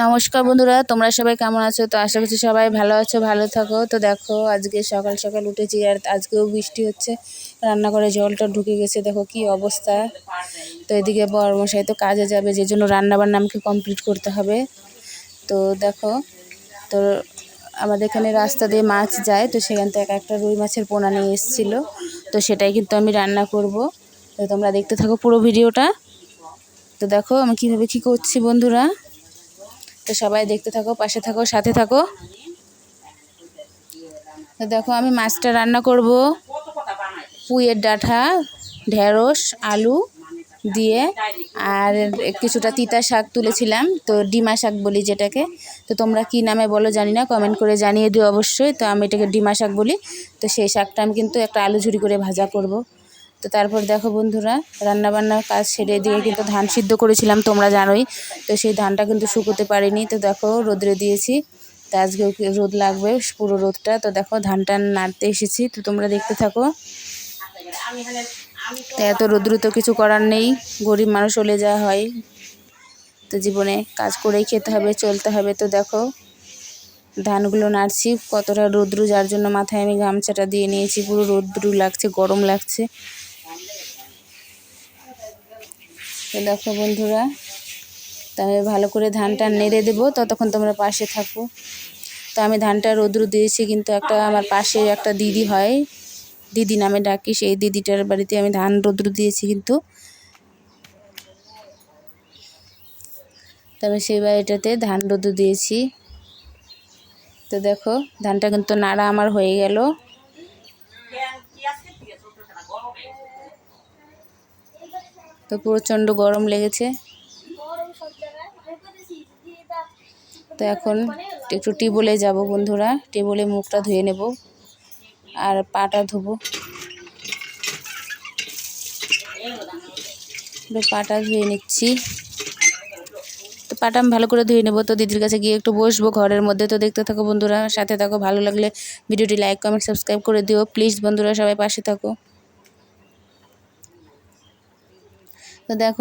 নমস্কার বন্ধুরা, তোমরা সবাই কেমন আছো? তো আশা করছি সবাই ভালো আছো, ভালো থাকো। তো দেখো আজকে সকাল সকাল উঠেছি আর আজকেও বৃষ্টি হচ্ছে। রান্নাঘরে জলটা ঢুকে গেছে, দেখো কি অবস্থা। তো এদিকে বড়মশাই তো কাজে যাবে, যে জন্য রান্নাবান্না আমাকে কমপ্লিট করতে হবে। তো দেখো, তো আমাদের এখানে রাস্তা দিয়ে মাছ যায়, তো সেখান থেকে একটা রুই মাছের পোনা নিয়ে এসেছিলো। তো সেটাই কিন্তু আমি রান্না করব। তো তোমরা দেখতে থাকো পুরো ভিডিওটা। তো দেখো আমি কীভাবে কী করছি বন্ধুরা। তো সবাই দেখতে থাকো, পাশে থাকো, সাথে থাকো। তো দেখো আমি মাছটা রান্না করব পুঁইয়ের ডাঁটা, ঢেঁড়স, আলু দিয়ে, আর কিছুটা তিতা শাক তুলেছিলাম, তো ডিমা শাক বলি যেটাকে। তো তোমরা কি নামে বলো জানি না, কমেন্ট করে জানিয়ে দিও অবশ্যই। তো আমি এটাকে ডিমা শাক বলি। তো সেই শাকটা আমি কিন্তু একটা আলু ঝুরি করে ভাজা করব। তো তারপর দেখো বন্ধুরা, রান্নাবান্নার কাজ সেরে দিয়ে কিন্তু ধান সিদ্ধ করেছিলাম, তোমরা জানোই। তো সেই ধানটা কিন্তু শুকোতে পারিনি, তো দেখো রোদ্রে দিয়েছি। তো আজকেও রোদ লাগবে, পুরো রোদটা। তো দেখো ধানটা নাড়তে এসেছি, তো তোমরা দেখতে থাকো। তো এত রোদ্রু তো কিছু করার নেই, গরিব মানুষ হলে যা হয়। তো জীবনে কাজ করেই খেতে হবে, চলতে হবে। তো দেখো ধানগুলো নাড়ছি, কতটা রোদ্রু, যার জন্য মাথায় আমি গামছাটা দিয়ে নিয়েছি। পুরো রোদ্রু লাগছে, গরম লাগছে। তো দেখো বন্ধুরা, তাহলে ভালো করে ধানটা নেড়ে দেবো, ততক্ষণ তোমরা পাশে থাকো। তো আমি ধানটা রোদ্রু দিয়েছি, কিন্তু একটা আমার পাশে একটা দিদি হয়, দিদি নামে ডাকি, সেই দিদিটার বাড়িতে আমি ধান রোদ্রু দিয়েছি কিন্তু। তবে সেই বাড়িটাতে ধান রোদ্রু দিয়েছি। তো দেখো ধানটা কিন্তু নাড়া আমার হয়ে গেল। তো প্রচণ্ড গরম লেগেছে। তো এখন একটু টিউবওয়েলে যাব বন্ধুরা, টিউবওয়েলে মুখটা ধুয়ে নেব আর পাটা ধোবো। পাটা ধুয়ে নিচ্ছি। তো পাটা আমি ভালো করে ধুয়ে নেবো। তো দিদির কাছে গিয়ে একটু বসবো ঘরের মধ্যে। তো দেখতে থাকো বন্ধুরা, সাথে থাকো। ভালো লাগলে ভিডিওটি লাইক, কমেন্ট, সাবস্ক্রাইব করে দিও প্লিজ বন্ধুরা, সবাই পাশে থাকো। তো দেখো